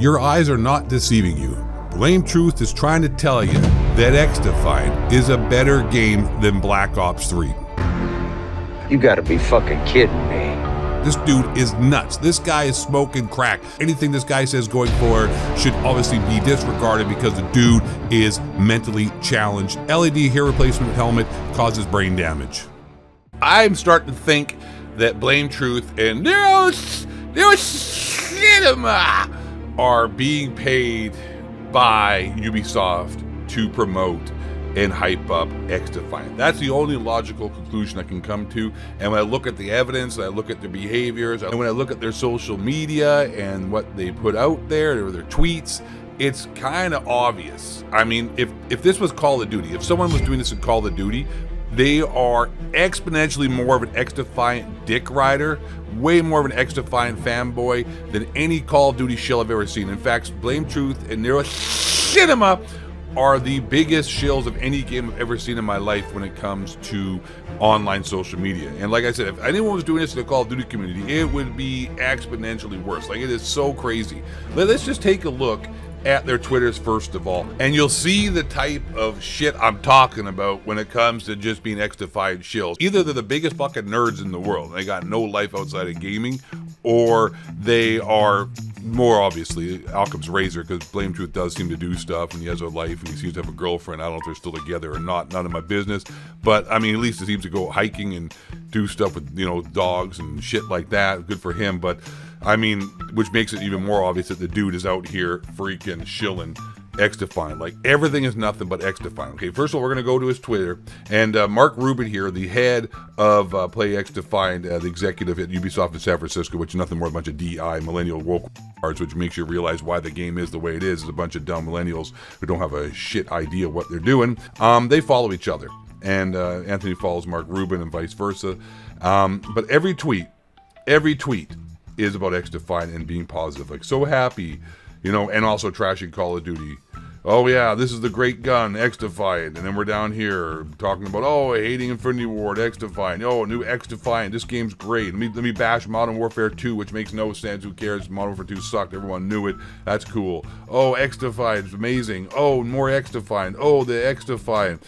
your eyes are not deceiving you. BLAMETRUTH is trying to tell you that XDEFIANT is a better game than Black Ops 3. You gotta be fucking kidding me. This dude is nuts. This guy is smoking crack. Anything this guy says going forward should obviously be disregarded because the dude is mentally challenged. LED hair replacement helmet causes brain damage. I'm starting to think that BLAMETRUTH and Cinema are being paid by Ubisoft to promote and hype up XDEFIANT. That's the only logical conclusion I can come to. And when I look at the evidence, I look at their behaviors, and when I look at their social media and what they put out there, or their tweets, it's kind of obvious. I mean, if this was Call of Duty, if someone was doing this in Call of Duty, they are exponentially more of an XDEFIANT dick rider, way more of an XDEFIANT fanboy than any Call of Duty shill I've ever seen. In fact, BLAMETRUTH and Cinema are the biggest shills of any game I've ever seen in my life when it comes to online social media. And like I said, if anyone was doing this in the Call of Duty community, it would be exponentially worse. Like, it is so crazy. Let's just take a look at their Twitters first of all, and you'll see the type of shit I'm talking about when it comes to just being XDEFIANT shills. Either they're the biggest fucking nerds in the world, they got no life outside of gaming, or they are more obviously Occam's razor, because BLAMETRUTH does seem to do stuff and he has a life and he seems to have a girlfriend. I don't know if they're still together or not, none of my business, but I mean, at least he seems to go hiking and do stuff with, you know, dogs and shit like that. Good for him. But I mean, which makes it even more obvious that the dude is out here freaking shilling XDEFIANT. Like, everything is nothing but XDEFIANT. Okay, first of all, we're going to go to his Twitter, and Mark Rubin here, the head of Play XDEFIANT, the executive at Ubisoft in San Francisco, which is nothing more than a bunch of DI, millennial woke cards, which makes you realize why the game is the way it is a bunch of dumb millennials who don't have a shit idea what they're doing. They follow each other, and Anthony follows Mark Rubin and vice versa. But every tweet is about XDEFIANT and being positive, like, so happy, you know, and also trashing Call of Duty. Oh yeah, this is the great gun, XDEFIANT. And then we're down here talking about, oh, hating Infinity Ward, XDEFIANT. Oh, new XDEFIANT, this game's great. Let me bash Modern Warfare 2, which makes no sense. Who cares? Modern Warfare 2 sucked. Everyone knew it. That's cool. Oh, XDEFIANT is amazing. Oh, more XDEFIANT. Oh, the XDEFIANT.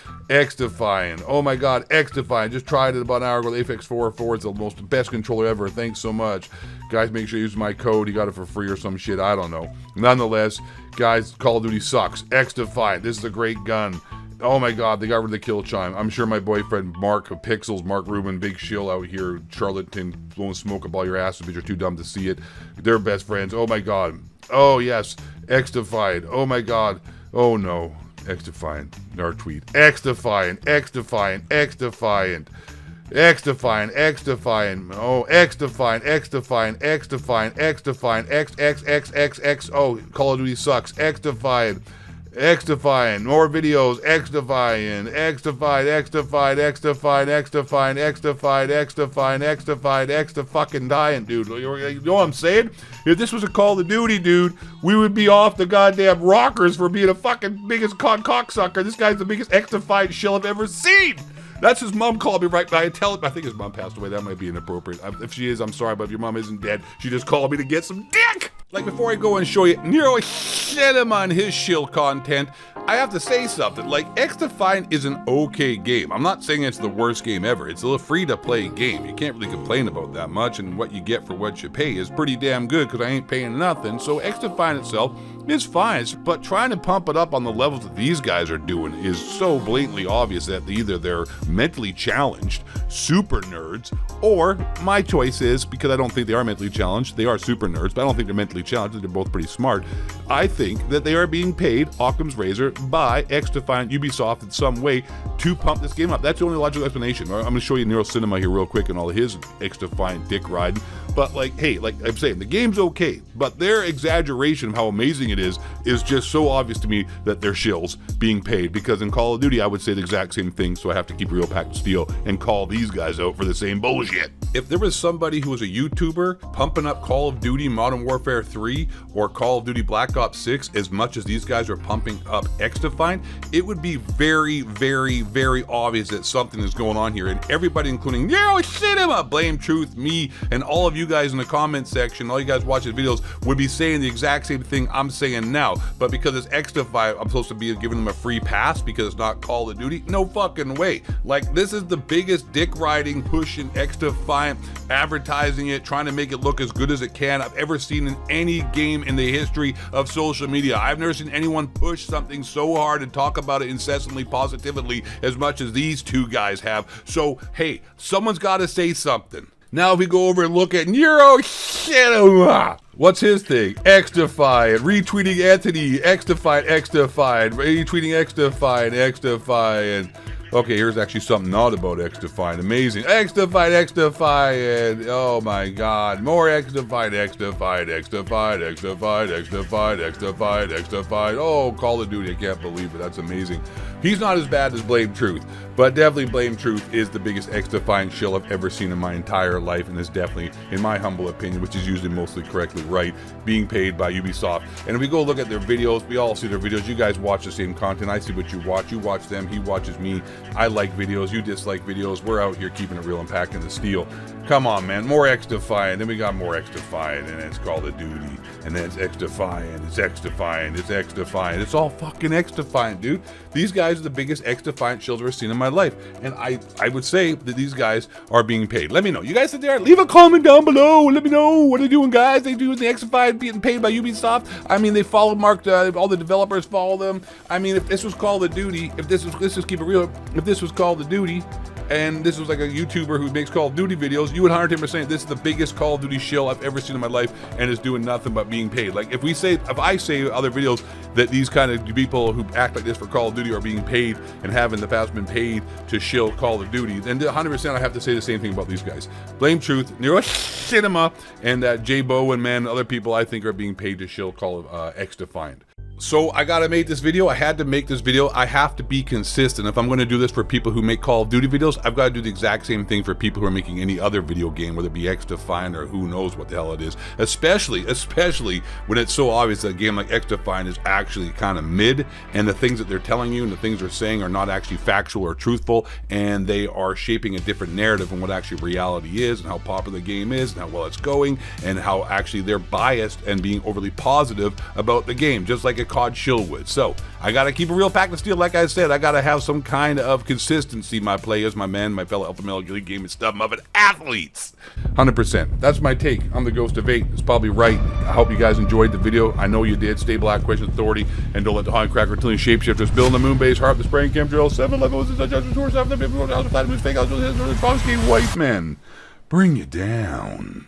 Oh my god, XDEFIANT. Just tried it about an hour ago. The Apex 404 is the best controller ever. Thanks so much. Guys, make sure you use my code. You got it for free or some shit. I don't know. Nonetheless, guys, Call of Duty sucks. XDEFIANT. This is a great gun. Oh my god, they got rid of the kill chime. I'm sure my boyfriend Mark of Pixels, Mark Rubin, big shill out here, charlatan, blowing smoke up all your asses because you're too dumb to see it. They're best friends. Oh my god. Oh yes, XDEFIANT. Oh my god. Oh no. XDEFIANT. Our tweet. XDEFIANT. XDEFIANT. XDEFIANT. XDEFIANT, XDEFIANT, oh, XDEFIANT, XDEFIANT, XDEFIANT, XDEFIANT, XXXXX, oh, Call of Duty sucks, XDEFIANT, XDEFIANT, more videos, XDEFIANT, XDEFIANT, XDEFIANT, XDEFIANT, XDEFIANT, XDEFIANT, dude. You know what I'm saying? If this was a Call of Duty, dude, we would be off the goddamn rockers for being a fucking biggest cocksucker. This guy's the biggest XDEFIANT shill I've ever seen. That's his mom called me right now. I think his mom passed away. That might be inappropriate. If she is, I'm sorry, but if your mom isn't dead, she just called me to get some dick. Like, before I go and show you Cinema on his shill content, I have to say something. Like, XDEFIANT is an okay game. I'm not saying it's the worst game ever. It's a free-to-play game. You can't really complain about that much, and what you get for what you pay is pretty damn good, because I ain't paying nothing. So XDEFIANT itself is fine, but trying to pump it up on the levels that these guys are doing is so blatantly obvious that either they're mentally challenged, super nerds, or my choice is, because I don't think they are mentally challenged, they are super nerds, but I don't think they're mentally challenged, they're both pretty smart. I think that they are being paid, Occam's razor, by XDEFIANT, Ubisoft in some way to pump this game up. That's the only logical explanation. I'm going to show you Cinema here real quick and all of his XDEFIANT dick riding. But like, hey, like I'm saying, the game's okay, but their exaggeration of how amazing it is just so obvious to me that they're shills being paid, because in Call of Duty I would say the exact same thing, so I have to keep real packed steel and call these guys out for the same bullshit. If there was somebody who was a YouTuber pumping up Call of Duty Modern Warfare 3 or Call of Duty Black Ops 6 as much as these guys are pumping up XDEFIANT, it would be very, very, very obvious that something is going on here, and everybody, including Cinema, BLAMETRUTH, me, and all of you you guys in the comment section, all you guys watching the videos, would be saying the exact same thing I'm saying now. But because it's XDEFIANT, I'm supposed to be giving them a free pass because it's not Call of Duty? No fucking way. Like, this is the biggest dick riding, pushing XDEFIANT, advertising it, trying to make it look as good as it can I've ever seen in any game in the history of social media. I've never seen anyone push something so hard and talk about it incessantly, positively, as much as these two guys have. So, hey, someone's got to say something. Now if we go over and look at Nero Shinema, what's his thing? XDEFIANT, retweeting Anthony, XDEFIANT, retweeting XDEFIANT. Okay, here's actually something odd about XDEFIANT. Amazing. XDEFIANT. Oh my god. More XDEFIANT. Oh, Call of Duty. I can't believe it. That's amazing. He's not as bad as BLAMETRUTH, but definitely BLAMETRUTH is the biggest XDEFIANT shill I've ever seen in my entire life, and is definitely, in my humble opinion, which is usually mostly correctly right, being paid by UBISOFT. And if we go look at their videos, we all see their videos. You guys watch the same content. I see what you watch. You watch them. He watches me. I like videos. You dislike videos. We're out here keeping it real and packing the steel. Come on, man. More XDEFIANT. Then we got more XDEFIANT, and then it's Call of Duty. And then it's XDEFIANT. It's XDEFIANT. It's XDEFIANT. It's all fucking XDEFIANT, dude. These guys are the biggest XDEFIANT shills I've ever seen in my life. And I would say that these guys are being paid. Let me know. You guys sit there, leave a comment down below. Let me know what they're doing, guys. They do the XDEFIANT being paid by UBISOFT. I mean, they follow Mark. All the developers follow them. I mean, if this was Call of Duty, if this was, let's just keep it real. If this was Call of Duty, and this was like a YouTuber who makes Call of Duty videos, you would 110% this is the biggest Call of Duty shill I've ever seen in my life, and is doing nothing but being paid. Like, if I say other videos that these kind of people who act like this for Call of Duty are being paid and have in the past been paid to shill Call of Duty, then 100% I have to say the same thing about these guys. BLAMETRUTH, Nero Shinema, and J Bo and man, other people I think are being paid to shill Call of XDEFIANT. So I gotta make this video. I had to make this video. I have to be consistent. If I'm gonna do this for people who make Call of Duty videos, I've got to do the exact same thing for people who are making any other video game, whether it be XDEFIANT or who knows what the hell it is. Especially when it's so obvious that a game like XDEFIANT is actually kind of mid, and the things that they're telling you and the things they're saying are not actually factual or truthful, and they are shaping a different narrative on what actually reality is, and how popular the game is, and how well it's going, and how actually they're biased and being overly positive about the game, just like a COD shill would. So I gotta keep a real pack of steel. Like I said, I gotta have some kind of consistency, my players, my men, my fellow Alpha Male League Gaming stuff, of it athletes. 100%. That's my take. I'm the Ghost of 8. It's probably right. I hope you guys enjoyed the video. I know you did. Stay black, question authority, and don't let the hog crack reptilian shapeshifters build the moon base, harp the spraying chemtrails, 7 levels, and such as towards 7 the fake house, white men. Bring you down.